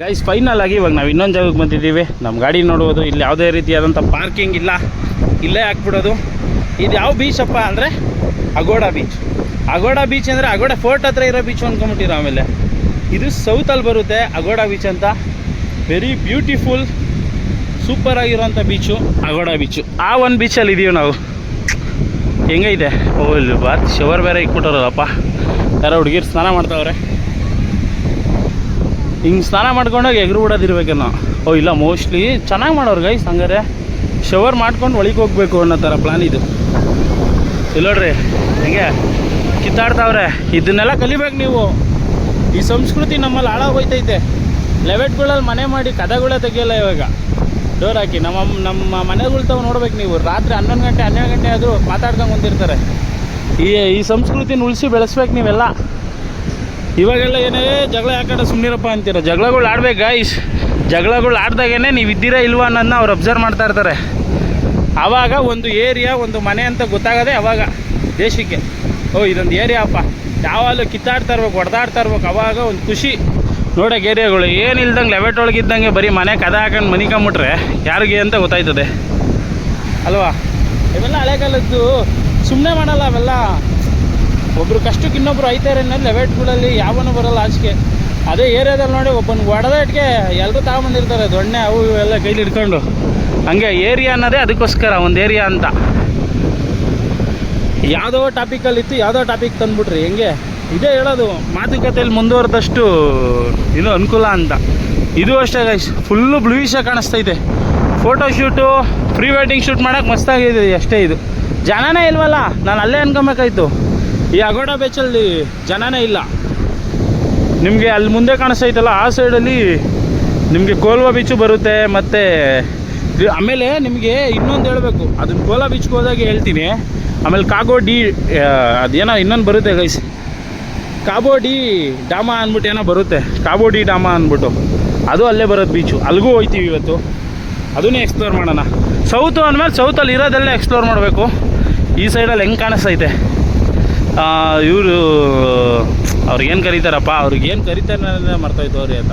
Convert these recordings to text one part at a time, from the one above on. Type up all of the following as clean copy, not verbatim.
Guys final ಆಗಿ ಇವಾಗ ನಾವು ಇನ್ನೊಂದು ಜಾಗಕ್ಕೆ ಬಂದಿದ್ದೀವಿ. ನಮ್ಮ ಗಾಡಿ ನೋಡ್ಬೋದು, ಇಲ್ಲಿ ಯಾವುದೇ ರೀತಿಯಾದಂಥ ಪಾರ್ಕಿಂಗ್ ಇಲ್ಲ, ಇಲ್ಲೇ ಹಾಕ್ಬಿಡೋದು. ಇದು ಯಾವ ಬೀಚ್ ಅಪ್ಪ ಅಂದರೆ ಅಗೋಡಾ ಬೀಚ್. ಅಗೋಡಾ ಬೀಚ್ ಅಂದರೆ ಅಗೋಡಾ ಫೋರ್ಟ್ ಹತ್ರ ಇರೋ ಬೀಚ್ ಅಂದ್ಕೊಂಬಿಟ್ಟಿರೋ. ಆಮೇಲೆ ಇದು ಸೌತಲ್ಲಿ ಬರುತ್ತೆ ಅಗೋಡಾ ಬೀಚ್ ಅಂತ. ವೆರಿ ಬ್ಯೂಟಿಫುಲ್ ಸೂಪರ್ ಆಗಿರೋಂಥ ಬೀಚು ಅಗೋಡಾ ಬೀಚು. ಆ ಒಂದು ಬೀಚಲ್ಲಿ ಇದ್ದೀವಿ ನಾವು. ಹೆಂಗೈತೆ? ಓ ಇಲ್ಲಿ ಬಾತ್ ಶವರ್ ಬೇರೆ ಇಕ್ಬಿಟ್ಟೋರಲ್ಲಪ್ಪ. ಯಾರೋ ಹುಡುಗಿರು ಸ್ನಾನ ಮಾಡ್ತಾವ್ರೆ. ಹಿಂಗೆ ಸ್ನಾನ ಮಾಡ್ಕೊಂಡೋಗಿ ಎಗರು ಬಿಡೋದಿರ್ಬೇಕೇನೋ. ಓ ಇಲ್ಲ, ಮೋಸ್ಟ್ಲಿ ಚೆನ್ನಾಗಿ ಮಾಡೋರು ಗೈಸ್. ಹಂಗಾರೆ ಶವರ್ ಮಾಡ್ಕೊಂಡು ಒಳಗೆ ಹೋಗ್ಬೇಕು ಅನ್ನೋ ಥರ ಪ್ಲ್ಯಾನ್ ಇದು. ಇಲ್ಲ ನೋಡ್ರಿ ಹೆಂಗೆ ಕಿತ್ತಾಡ್ತಾವ್ರೆ. ಇದನ್ನೆಲ್ಲ ಕಲಿಬೇಕು ನೀವು. ಈ ಸಂಸ್ಕೃತಿ ನಮ್ಮಲ್ಲಿ ಹಾಳಾಗೋಯ್ತೈತೆ. ಲೆವೆಟ್ಗಳಲ್ಲಿ ಮನೆ ಮಾಡಿ ಕದಗಳೇ ತೆಗಿಯಲ್ಲ ಇವಾಗ. ಡೋರ್ ಹಾಕಿ ನಮ್ಮ ಮನೆಗಳು ತಾವು ನೋಡ್ಬೇಕು ನೀವು. ರಾತ್ರಿ 11 ಗಂಟೆ 12 ಗಂಟೆ ಆದರೂ ಮಾತಾಡ್ಕೊಂಡು ಕುಂತಿರ್ತಾರೆ. ಈ ಸಂಸ್ಕೃತಿನ ಉಳಿಸಿ ಬೆಳೆಸ್ಬೇಕು ನೀವೆಲ್ಲ. ಇವಾಗೆಲ್ಲ ಏನೇ ಜಗಳ ಯಾಕಡೆ ಸುಮ್ಮನಿರಪ್ಪ ಅಂತೀರ. ಜಗಳಗಳು ಆಡ್ಬೇಕು ಗೈಸ್. ಜಗಳಗಳು ಆಡ್ದಾಗೇ ನೀವು ಇದ್ದೀರಾ ಇಲ್ವಾ ಅನ್ನೋದನ್ನ ಅವ್ರು ಅಬ್ಸರ್ವ್ ಮಾಡ್ತಾ ಇರ್ತಾರೆ. ಆವಾಗ ಒಂದು ಏರಿಯಾ ಒಂದು ಮನೆ ಅಂತ ಗೊತ್ತಾಗೋದೆ ಅವಾಗ ದೇಶಕ್ಕೆ. ಓ ಇದೊಂದು ಏರಿಯಾ ಅಪ್ಪ. ಯಾವಾಗಲೂ ಕಿತ್ತಾಡ್ತಾ ಇರ್ಬೇಕು, ಹೊಡೆದಾಡ್ತಾ ಇರ್ಬೇಕು. ಅವಾಗ ಒಂದು ಖುಷಿ ನೋಡೋಕೆ ಏರಿಯಾಗಳು. ಏನಿಲ್ದಂಗೆ ಲೆವೆಟ್ ಒಳಗಿದ್ದಂಗೆ ಬರೀ ಮನೆ ಕದ ಹಾಕೊಂಡು ಮನಿಕೊಂಬಿಟ್ರೆ ಯಾರಿಗೆ ಅಂತ ಗೊತ್ತಾಯ್ತದೆ ಅಲ್ವಾ? ಇವೆಲ್ಲ ಹಳೆ ಕಾಲದ್ದು, ಸುಮ್ಮನೆ ಮಾಡಲ್ಲ ಅವೆಲ್ಲ. ಒಬ್ಬರು ಕಷ್ಟಕ್ಕೆ ಇನ್ನೊಬ್ರು ಐತಾರೆ ಅನ್ನೋದು ಲೆವೆಟ್ಗಳಲ್ಲಿ ಯಾವನೂ ಬರೋಲ್ಲ ಆಚೆಗೆ. ಅದೇ ಏರಿಯಾದಲ್ಲಿ ನೋಡಿ ಒಬ್ಬನಿಗೆ ಹೊಡೆದಟ್ಟಿಗೆ ಎಲ್ಲರೂ ತಗೊಂಬಂದಿರ್ತಾರೆ ದೊಣ್ಣೆ ಅವು ಇವೆಲ್ಲ ಕೈಲಿ ಹಿಡ್ಕೊಂಡು. ಹಂಗೆ ಏರಿಯಾ ಅನ್ನೋದೇ ಅದಕ್ಕೋಸ್ಕರ ಒಂದು ಏರಿಯಾ ಅಂತ. ಯಾವುದೋ ಟಾಪಿಕಲ್ಲಿತ್ತು ಯಾವುದೋ ಟಾಪಿಕ್ ತಂದುಬಿಟ್ರಿ ಹೆಂಗೆ. ಇದೇ ಹೇಳೋದು, ಮಾತುಕತೆಯಲ್ಲಿ ಮುಂದುವರೆದಷ್ಟು ಇದು ಅನುಕೂಲ ಅಂತ. ಇದು ಅಷ್ಟೇ ಗೈಸ್, ಫುಲ್ಲು ಬ್ಲೂಯಿಶಾಗಿ ಕಾಣಿಸ್ತೈತೆ. ಫೋಟೋಶೂಟು ಪ್ರೀ ವೆಡ್ಡಿಂಗ್ ಶೂಟ್ ಮಾಡೋಕ್ಕೆ ಮಸ್ತಾಗಿದೆ ಅಷ್ಟೇ. ಇದು ಜನನೇ ಇಲ್ವಲ್ಲ, ನಾನು ಅಲ್ಲೇ ಅನ್ಕೊಬೇಕಾಯ್ತು. ಈ ಅಗೋಡಾ ಬೀಚಲ್ಲಿ ಜನನೇ ಇಲ್ಲ. ನಿಮಗೆ ಅಲ್ಲಿ ಮುಂದೆ ಕಾಣಿಸ್ತೈತಲ್ಲ ಆ ಸೈಡಲ್ಲಿ ನಿಮಗೆ ಕೋಲ್ವಾ ಬೀಚು ಬರುತ್ತೆ. ಮತ್ತು ಆಮೇಲೆ ನಿಮಗೆ ಇನ್ನೊಂದು ಹೇಳಬೇಕು, ಅದನ್ನು ಕೋಲಾ ಬೀಚ್ಗೆ ಹೋದಾಗ ಹೇಳ್ತೀನಿ. ಆಮೇಲೆ ಕಾಬೋ ಡಿ ಅದೇನೋ ಇನ್ನೊಂದು ಬರುತ್ತೆ ಗೈಸ್, ಕಾಬೋ ಡಿ ಡಾಮಾ ಅಂದ್ಬಿಟ್ಟು ಏನೋ ಬರುತ್ತೆ. ಕಾಬೋ ಡಿ ಡಾಮಾ ಅಂದ್ಬಿಟ್ಟು ಅದು ಅಲ್ಲೇ ಬರೋದು ಬೀಚು. ಅಲ್ಲಿಗೂ ಹೋಗ್ತೀವಿ ಇವತ್ತು, ಅದನ್ನೇ ಎಕ್ಸ್ಪ್ಲೋರ್ ಮಾಡೋಣ. ಸೌತು ಅಂದಮೇಲೆ ಸೌತಲ್ಲಿ ಇರೋದೆಲ್ಲ ಎಕ್ಸ್ಪ್ಲೋರ್ ಮಾಡಬೇಕು. ಈ ಸೈಡಲ್ಲಿ ಹೆಂಗೆ ಕಾಣಿಸ್ತೈತೆ ಇವರು ಅವ್ರಿಗೇನು ಕರೀತಾರಪ್ಪ, ಅವ್ರಿಗೇನು ಕರೀತಾರೆ ಮರ್ತೋಯ್ತು ಅವ್ರಿ ಅಂತ.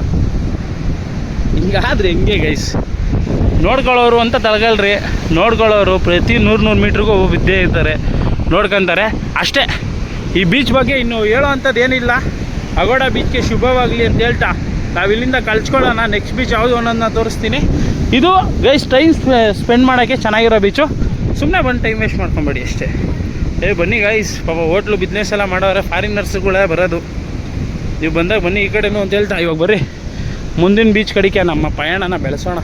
ಹಿಂಗಾದ್ರೆ ಹೆಂಗೆ ಗೈಸ್? ನೋಡ್ಕೊಳ್ಳೋರು ಅಂತ ತಳಗಲ್ರಿ. ನೋಡ್ಕೊಳ್ಳೋರು ಪ್ರತಿ 100 ಮೀಟ್ರಿಗೂ ಬಿದ್ದೇ ಇರ್ತಾರೆ, ನೋಡ್ಕೊತಾರೆ ಅಷ್ಟೇ. ಈ ಬೀಚ್ ಬಗ್ಗೆ ಇನ್ನು ಹೇಳೋ ಅಂಥದ್ದು ಏನಿಲ್ಲ. ಅಗೋಡಾ ಬೀಚ್ಗೆ ಶುಭವಾಗಲಿ ಅಂತ ಹೇಳ್ತಾ ನಾವು ಇಲ್ಲಿಂದ ಕಳ್ಸ್ಕೊಳ್ಳೋಣ. ನೆಕ್ಸ್ಟ್ ಬೀಚ್ ಯಾವುದು ಅನ್ನೋದನ್ನ ತೋರಿಸ್ತೀನಿ. ಇದು ಗೈಸ್ ಟೈಮ್ ಸ್ಪೆಂಡ್ ಮಾಡೋಕ್ಕೆ ಚೆನ್ನಾಗಿರೋ ಬೀಚು. ಸುಮ್ಮನೆ ಬಂದು ಟೈಮ್ ವೇಸ್ಟ್ ಮಾಡ್ಕೊಬೇಡಿ ಅಷ್ಟೇ. ಬನ್ನಿ ಗೈಸ್, ಪಾಪ ಹೋಟ್ಲು ಬಿಸ್ನೆಸ್ ಎಲ್ಲ ಮಾಡೋರೆ, ಫಾರಿನರ್ಸ್ಗಳೇ ಬರೋದು. ನೀವು ಬಂದಾಗ ಬನ್ನಿ ಈ ಕಡೆನೂ ಅಂತ ಹೇಳ್ತಾ. ಇವಾಗ ಬರ್ರಿ ಮುಂದಿನ ಬೀಚ್ ಕಡೆಗೆ ನಮ್ಮ ಪಯಣನ ಬೆಳೆಸೋಣ.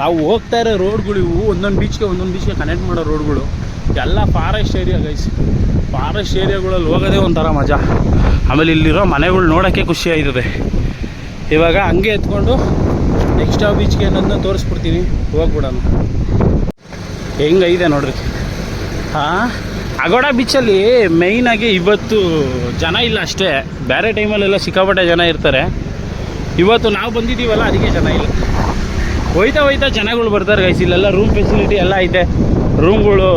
ನಾವು ಹೋಗ್ತಾ ಇರೋ ರೋಡ್ಗಳು ಇವು ಒಂದೊಂದು ಬೀಚ್ಗೆ ಕನೆಕ್ಟ್ ಮಾಡೋ ರೋಡ್ಗಳು ಎಲ್ಲ ಫಾರೆಸ್ಟ್ ಏರಿಯಾ ಗೈಸ್. ಫಾರೆಸ್ಟ್ ಏರಿಯಾಗಳಲ್ಲಿ ಹೋಗೋದೇ ಒಂಥರ ಮಜಾ. ಆಮೇಲೆ ಇಲ್ಲಿರೋ ಮನೆಗಳು ನೋಡೋಕ್ಕೆ ಖುಷಿ ಆಯ್ತದೆ. ಇವಾಗ ಹಂಗೆ ಎತ್ಕೊಂಡು ನೆಕ್ಸ್ಟ್ ಯಾವ ಬೀಚ್ಗೆ ಅನ್ನೋದನ್ನ ತೋರಿಸ್ಬಿಡ್ತೀನಿ. ಹೋಗ್ಬಿಡೋಣ. ಹೆಂಗೈದೆ ನೋಡ್ರಿ. ಅಗೋಡಾ ಬೀಚಲ್ಲಿ ಮೇಯ್ನಾಗಿ ಇವತ್ತು ಜನ ಇಲ್ಲ ಅಷ್ಟೇ. ಬೇರೆ ಟೈಮಲ್ಲೆಲ್ಲ ಸಿಕ್ಕಾಪಟ್ಟೆ ಜನ ಇರ್ತಾರೆ. ಇವತ್ತು ನಾವು ಬಂದಿದ್ದೀವಲ್ಲ ಅದಕ್ಕೆ ಜನ ಇಲ್ಲ. ಹೋಯ್ತಾ ಜನಗಳು ಬರ್ತಾರೆ ಗೈಸ್. ಇಲ್ಲೆಲ್ಲ ರೂಮ್ ಫೆಸಿಲಿಟಿ ಎಲ್ಲ ಐತೆ. ರೂಮ್ಗಳು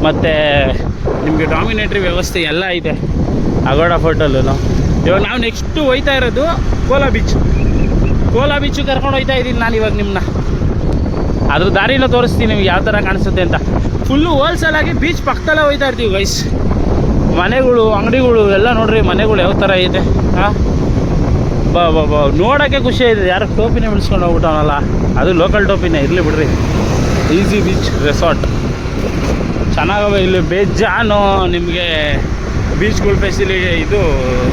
ಮತ್ತು ನಿಮಗೆ ಡಾಮಿನೇಟ್ರಿ ವ್ಯವಸ್ಥೆ ಎಲ್ಲ ಐತೆ ಅಗೋಡಾ ಫೋರ್ಟಲ್ಲೂ. ಇವಾಗ ನಾವು ನೆಕ್ಸ್ಟು ಹೋಯ್ತಾ ಇರೋದು ಕೋಲಾ ಬೀಚು ಕರ್ಕೊಂಡು ಹೋಗ್ತಾ ಇದ್ದೀನಿ ನಾನು ಇವಾಗ ನಿಮ್ಮನ್ನ. ಅದ್ರ ದಾರಿನ ತೋರಿಸ್ತೀನಿ ನಿಮ್ಗೆ ಯಾವ ಥರ ಕಾಣಿಸುತ್ತೆ ಅಂತ. ಫುಲ್ಲು ಹೋಲ್ಸೇಲಾಗಿ ಬೀಚ್ ಪಕ್ಕದಲ್ಲೇ ಹೋಗ್ತಾ ಇರ್ತೀವಿ ಗೈಸ್. ಮನೆಗಳು ಅಂಗಡಿಗಳು ಎಲ್ಲ ನೋಡ್ರಿ, ಮನೆಗಳು ಯಾವ ಥರ ಇದೆ. ಬಾ ನೋಡೋಕ್ಕೆ ಖುಷಿ ಆಯಿತು. ಯಾರು ಟೋಪಿನೇ ಬಿಡಿಸ್ಕೊಂಡು ಹೋಗ್ಬಿಟ್ಟವನಲ್ಲ, ಅದು ಲೋಕಲ್ ಟೋಪಿನೇ. ಇರಲಿ ಬಿಡ್ರಿ. ಈಸಿ ಬೀಚ್ ರೆಸಾರ್ಟ್ ಚೆನ್ನಾಗವೆ. ಇಲ್ಲಿ ಬೇಜಾನು ನಿಮಗೆ ಬೀಚ್ಗಳ ಫೆಸಿಲಿಟಿ, ಇದು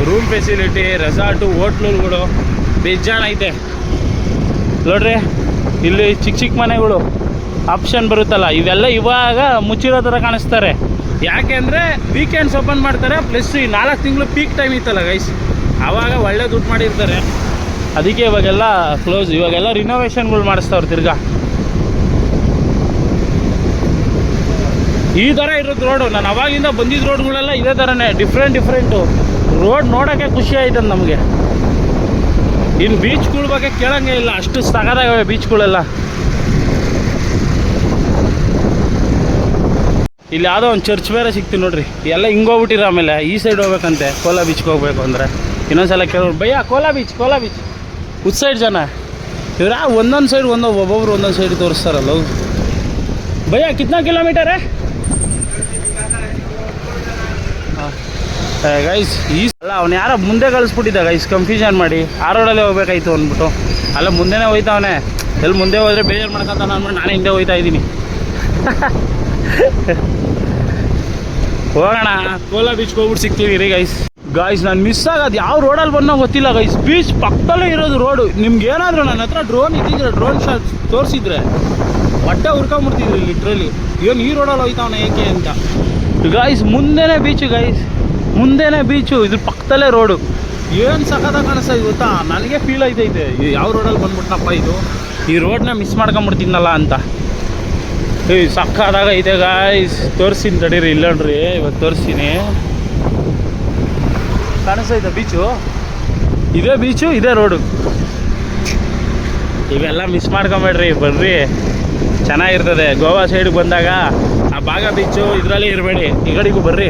ರೂಮ್ ಫೆಸಿಲಿಟಿ, ರೆಸಾರ್ಟು, ಹೋಟ್ಲುಗಳು ಬೇಜಾನ್ ಐತೆ ನೋಡ್ರಿ. ಇಲ್ಲಿ ಚಿಕ್ಕ ಮನೆಗಳು ಆಪ್ಷನ್ ಬರುತ್ತಲ್ಲ, ಇವೆಲ್ಲ ಇವಾಗ ಮುಚ್ಚಿರೋ ಥರ ಕಾಣಿಸ್ತಾರೆ. ಯಾಕೆ ಅಂದರೆ ವೀಕೆಂಡ್ಸ್ ಓಪನ್ ಮಾಡ್ತಾರೆ. ಪ್ಲಸ್ ಈ 4 ತಿಂಗಳು ಪೀಕ್ ಟೈಮ್ ಇತ್ತಲ್ಲ ಗೈಸ್, ಆವಾಗ ಒಳ್ಳೆ ದುಡ್ಡು ಮಾಡಿರ್ತಾರೆ. ಅದಕ್ಕೆ ಇವಾಗೆಲ್ಲ ಕ್ಲೋಸ್. ಇವಾಗೆಲ್ಲ ರಿನೋವೇಷನ್ಗಳು ಮಾಡಿಸ್ತಾವ್ರು ತಿರ್ಗಾ. ಈ ಥರ ಇರೋದು ರೋಡು. ನಾನು ಅವಾಗಿಂದ ಬಂದಿದ್ದ ರೋಡ್ಗಳೆಲ್ಲ ಇದೇ ಥರನೇ, ಡಿಫ್ರೆಂಟು ರೋಡ್. ನೋಡೋಕ್ಕೆ ಖುಷಿ ಆಯ್ತದೆ ನಮಗೆ. ಇನ್ನು ಬೀಚ್ಗಳ ಬಗ್ಗೆ ಕೇಳೋಂಗೆ ಇಲ್ಲ, ಅಷ್ಟು ಸಗದಾಗವೆ ಬೀಚ್ಗಳೆಲ್ಲ. ಇಲ್ಲಿ ಯಾವುದೋ ಒಂದು ಚರ್ಚ್ ಬೇರೆ ಸಿಗ್ತೀವಿ ನೋಡ್ರಿ. ಎಲ್ಲ ಹಿಂಗೋಗ್ಬಿಟ್ಟಿರ. ಆಮೇಲೆ ಈ ಸೈಡ್ ಹೋಗ್ಬೇಕಂತೆ ಕೋಲಾ ಬೀಚ್ಗೆ ಹೋಗ್ಬೇಕು ಅಂದರೆ. ಇನ್ನೊಂದ್ಸಲ ಕೇಳೋರು ಭಯ್ಯ ಕೋಲಾ ಬೀಚ್ ಉತ್ ಸೈಡ್ ಜನ ಇವ್ರ ಒಂದೊಂದು ಸೈಡ್ ಒಬ್ಬೊಬ್ರು ಒಂದೊಂದು ಸೈಡ್ ತೋರಿಸ್ತಾರಲ್ಲ. ಭಯ್ಯ ಕಿತ್ನಾ ಕಿಲೋಮೀಟರ್ ಗೈಸ್? ಅಲ್ಲ ಅವ್ನು ಯಾರೋ ಮುಂದೆ ಕಳಿಸ್ಬಿಟ್ಟಿದ್ದ ಗೈಸ್, ಕನ್ಫ್ಯೂಷನ್ ಮಾಡಿ ಆ ರೋಡಲ್ಲೇ ಹೋಗ್ಬೇಕಾಯ್ತು ಅಂದ್ಬಿಟ್ಟು. ಅಲ್ಲ ಮುಂದೆನೇ ಹೋಯ್ತಾವನೆ, ಎಲ್ಲಿ ಮುಂದೆ ಹೋದರೆ ಬೇಜಾರು ಮಾಡ್ಕೊತಾನೆ ಅಂದ್ಬಿಟ್ಟು ನಾನೇ ಹಿಂದೆ ಹೋಯ್ತಾ ಇದ್ದೀನಿ. ಹೋಗೋಣ ಕೋಲಾ ಬೀಚ್ಗೆ ಹೋಗ್ಬಿಟ್ಟು ಸಿಗ್ತೀವಿ ರೀ ಗಾಯ್ಸ್. ನಾನು ಮಿಸ್ ಆಗೋದು ಯಾವ ರೋಡಲ್ಲಿ ಬಂದೋ ಗೊತ್ತಿಲ್ಲ ಗೈಸ್. ಬೀಚ್ ಪಕ್ಕದಲ್ಲೇ ಇರೋದು ರೋಡು. ನಿಮ್ಗೆ ಏನಾದರೂ ನನ್ನ ಹತ್ರ ಡ್ರೋನ್ ಇದ್ದಿದ್ರೆ, ಡ್ರೋನ್ ಶಾಟ್ ತೋರಿಸಿದ್ರೆ ಹೊಟ್ಟೆ ಹುರ್ಕೊಂಬಿಡ್ತಿದ್ರಿ ಲಿಟ್ರಲಿ. ಏನು ಈ ರೋಡಲ್ಲಿ ಹೋಯ್ತಾವನ ಏಕೆ ಅಂತ ಗಾಯ್ಸ್. ಮುಂದೆನೇ ಬೀಚು ಗೈಸ್, ಮುಂದೆನೇ ಬೀಚು, ಇದ್ರ ಪಕ್ಕದಲ್ಲೇ ರೋಡು. ಏನು ಸಖತ್ತಾಗಿ ಕಾಣಿಸ್ತಾ ಇದೆ ಗೊತ್ತಾ? ನನಗೆ ಫೀಲ್ ಆಯ್ತೈತೆ ಯಾವ ರೋಡಲ್ಲಿ ಬಂದ್ಬಿಟ್ನಪ್ಪ ಇದು, ಈ ರೋಡ್ನ ಮಿಸ್ ಮಾಡ್ಕೊಂಬಿಡ್ತೀನಲ್ಲ ಅಂತ. ಸಖತ್ತಾಗ ಐತೆ ಗಾಯ್ಸ್. ತೋರಿಸ್ತೀನಿ ತಡೀರಿ, ಇಲ್ಲ ನೋಡ್ರಿ ಇವತ್ತು ತೋರಿಸ್ತೀನಿ. ಕಾಣಿಸ್ತೈತೆ ಬೀಚು, ಇದೇ ಬೀಚು, ಇದೇ ರೋಡು. ಇವೆಲ್ಲ ಮಿಸ್ ಮಾಡ್ಕೊಂಬೇಡ್ರಿ, ಬರ್ರಿ ಚೆನ್ನಾಗಿರ್ತದೆ. ಗೋವಾ ಸೈಡ್ಗೆ ಬಂದಾಗ ಆ ಬಾಗ ಬೀಚು ಇದರಲ್ಲಿ ಇರಬೇಡಿ, ಈ ಕಡೆಗೂ ಬರ್ರಿ.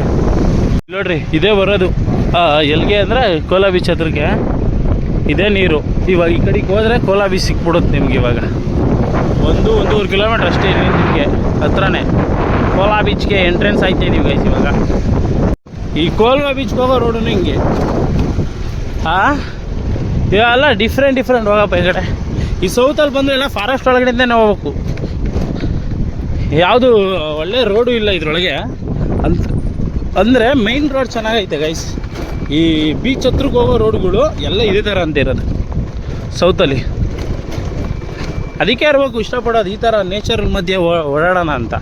ನೋಡ್ರಿ ಇದೇ ಬರೋದು ಎಲ್ಲಿಗೆ ಅಂದರೆ ಕೋಲಾ ಬೀಚ್ ಹತ್ರಕ್ಕೆ ಇದೇ ನೀರು. ಇವಾಗ ಈ ಕಡೆಗೆ ಹೋದರೆ ಕೋಲಾ ಬೀಚ್ ಸಿಕ್ಬಿಡುತ್ತೆ ನಿಮ್ಗೆ. ಇವಾಗ 1-1.5 ಕಿಲೋಮೀಟ್ರ್ ಅಷ್ಟೇ ಇಲ್ಲಿ ನಿಮಗೆ ಹತ್ರನೇ ಕೋಲಾ ಬೀಚ್ಗೆ ಎಂಟ್ರೆನ್ಸ್ ಆಯ್ತಾ ಇದೀವಿ ಗೈಸ್. ಇವಾಗ ಈ ಕೋಲಾ ಬೀಚ್ಗೆ ಹೋಗೋ ರೋಡು ಹಿಂಗೆ ಇವೆಲ್ಲ ಡಿಫ್ರೆಂಟ್ ಹೋಗಪ್ಪ. ಈ ಕಡೆ ಈ ಸೌತಲ್ಲಿ ಬಂದರೆ ಎಲ್ಲ ಫಾರೆಸ್ಟ್ ಒಳಗಡೆಯಿಂದನೇ ಹೋಗ್ಬೇಕು. ಯಾವುದು ಒಳ್ಳೆ ರೋಡು ಇಲ್ಲ ಇದ್ರೊಳಗೆ ಅಂದರೆ ಮೈನ್ ರೋಡ್ ಚೆನ್ನಾಗೈತೆ ಗೈಸ್. ಈ ಬೀಚ್ ಹತ್ರಕ್ಕೆ ಹೋಗೋ ರೋಡ್ಗಳು ಎಲ್ಲ ಇದೇ ಥರ ಅಂತ ಇರೋದು ಸೌತಲ್ಲಿ. ಅದಕ್ಕೆ ಇರಬೇಕು ಇಷ್ಟಪಡೋದು ಈ ಥರ ನೇಚರ್ ಮಧ್ಯೆ ಓಡಾಡೋಣ ಅಂತ.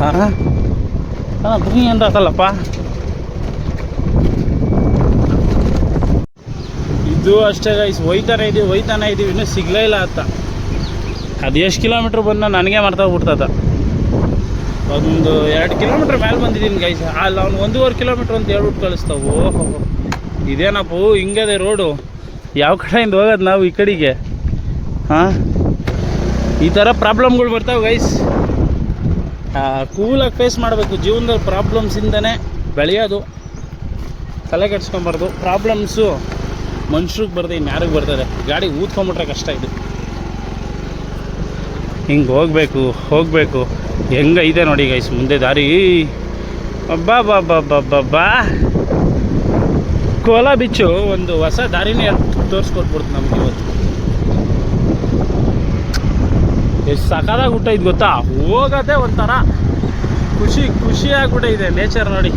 ಹಾಂ ಬನ್ನಿ ಅಂತ ಹಾಕಲ್ಲಪ್ಪ. ಇದು ಅಷ್ಟೇ ಗೈಸ್, ಹೋಯ್ತಾನೆ ಇದೀವಿ ಇನ್ನೂ ಸಿಗಲೇ ಇಲ್ಲ ಅಂತ. ಅದು ಎಷ್ಟು ಕಿಲೋಮೀಟ್ರ್ ಬಂದ ನನಗೆ ಮರ್ತೋಗ್ಬಿಡ್ತದ. 1-2 ಕಿಲೋಮೀಟ್ರ್ ಮೇಲೆ ಬಂದಿದ್ದೀನಿ ಗೈಸ್. ಅಲ್ಲ ಅವ್ನು 1.5 ಕಿಲೋಮೀಟ್ರ್ ಅಂತ ಹೇಳ್ಬಿಟ್ಟು ಕಳಿಸ್ತಾವೆ. ಓಹೋ ಇದೇನಪ್ಪ ಹಿಂಗದೆ ರೋಡು, ಯಾವ ಕಡೆಯಿಂದ ಹೋಗೋದು ನಾವು ಈ ಕಡೆಗೆ? ಹಾಂ ಈ ಥರ ಪ್ರಾಬ್ಲಮ್ಗಳು ಬರ್ತಾವೆ ಗೈಸ್. ಕೂಲಾಗಿ ಫೇಸ್ ಮಾಡಬೇಕು ಜೀವನದಲ್ಲಿ. ಪ್ರಾಬ್ಲಮ್ಸಿಂದನೇ ಬೆಳೆಯೋದು, ತಲೆ ಕೆಡ್ಸ್ಕೊಂಬಾರ್ದು. ಪ್ರಾಬ್ಲಮ್ಸು ಮನುಷ್ರಿಗೆ ಬರ್ತದೆ, ಇನ್ಯಾರಿಗೆ ಬರ್ತದೆ? ಗಾಡಿ ಊದ್ಕೊಂಬಿಟ್ರೆ ಕಷ್ಟ ಇದು. ಹಿಂಗೆ ಹೋಗಬೇಕು ಹೆಂಗೈತೆ ನೋಡಿ ಗೈಸ್ ಮುಂದೆ ದಾರಿ. ಬಾ ಕೋಲಾ ಬೀಚು ಒಂದು ಹೊಸ ದಾರಿನೇ ತೋರಿಸ್ಕೊಟ್ಬಿಡ್ತು ನಮ್ಗೆ ಇವತ್ತು. ಎಷ್ಟು ಸಖತ್ತಾಗಿ ಊಟ ಇದು ಗೊತ್ತಾ? ಹೋಗೋದೇ ಒಂಥರ ಖುಷಿ ಆಗ್ಬಿಟ್ಟೈತೆ ನೇಚರ್ ನೋಡಿ.